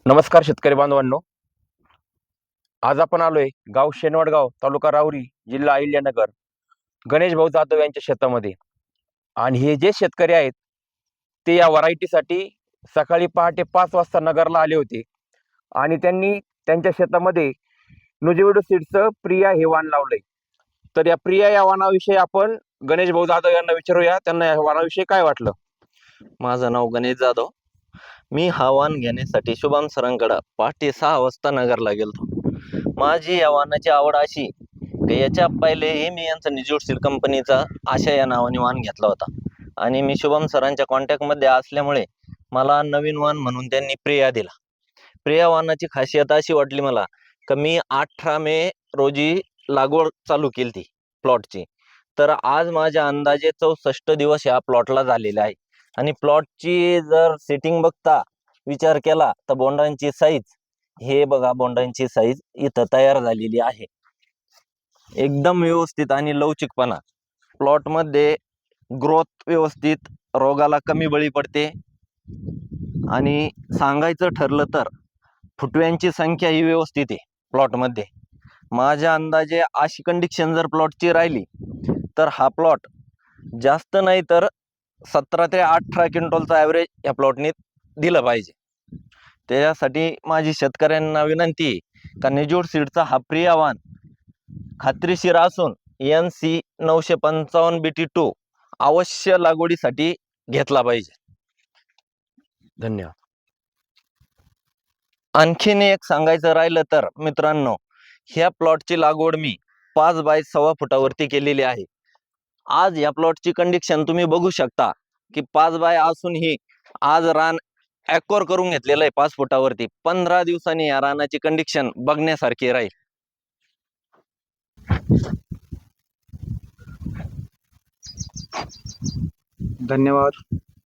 नमस्कार शेतकरी बांधवांनो, आज आपण आलोय गाव शेनवडगाव, तालुका राहुरी, जिल्हा अहिल्यानगर, गणेश भाऊ जाधव यांच्या शेतामध्ये. आणि हे जे शेतकरी आहेत ते या व्हरायटीसाठी सकाळी पहाटे 5 वाजता नगरला आले होते आणि त्यांनी त्यांच्या शेतामध्ये नुजिविडो सीड्सचं प्रिया हे वाण लावलंय. तर या प्रिया या वाणाविषयी आपण गणेश भाऊ जाधव यांना विचारूया, त्यांना या वाणाविषयी काय वाटलं. माझं नाव गणेश जाधव. मी हा वाण घेण्यासाठी शुभम सरांकडे पहाटे 6 वाजता नगरला गेलो. माझी या वाणाची आवड अशी की याच्या पहिलेही मी यांचा निजूड सीड कंपनीचा आशा या नावाने वाण घेतला होता आणि मी शुभम सरांच्या कॉन्टॅक्टमध्ये असल्यामुळे मला नवीन वाण म्हणून त्यांनी प्रिया दिला. प्रिया वाणाची खासियत अशी वाटली मला की मी 18 मे रोजी लागवड चालू केली ती प्लॉटची. तर आज माझ्या अंदाजे 64 दिवस या प्लॉटला झालेले आहे आणि प्लॉटची जर सेटिंग बघता विचार केला तर बोंडांची साईज, हे बघा बोंडांची साईज इथं तयार झालेली आहे. एकदम व्यवस्थित आणि लवचिकपणा. प्लॉटमध्ये ग्रोथ व्यवस्थित, रोगाला कमी बळी पडते. आणि सांगायचं ठरलं तर फुटव्यांची संख्या ही व्यवस्थित आहे प्लॉटमध्ये. माझ्या अंदाजे अशी कंडिशन जर प्लॉटची राहिली तर हा प्लॉट जास्त नाही तर 17 ते 18 क्विंटलचा ॲव्हरेज या प्लॉटने दिलं पाहिजे. त्याच्यासाठी माझी शेतकऱ्यांना विनंती आहे का निजूड सीडचा हा प्रिया वाण खात्रीशीर असून NC 955 BT2 अवश्य लागवडीसाठी घेतला पाहिजे. धन्यवाद. आणखीन एक सांगायचं राहिलं तर मित्रांनो, ह्या प्लॉटची लागवड मी 5 बाय 1.25 फुटावरती केलेली आहे. आज या प्लॉटची कंडिशन तुम्ही बघू शकता की 5 बाय असूनही आज रान ॲक्वर करून घेतलेलं आहे 5 फुटावरती. 15 दिवसांनी या रानाची कंडिशन बघण्यासारखी राहील. धन्यवाद.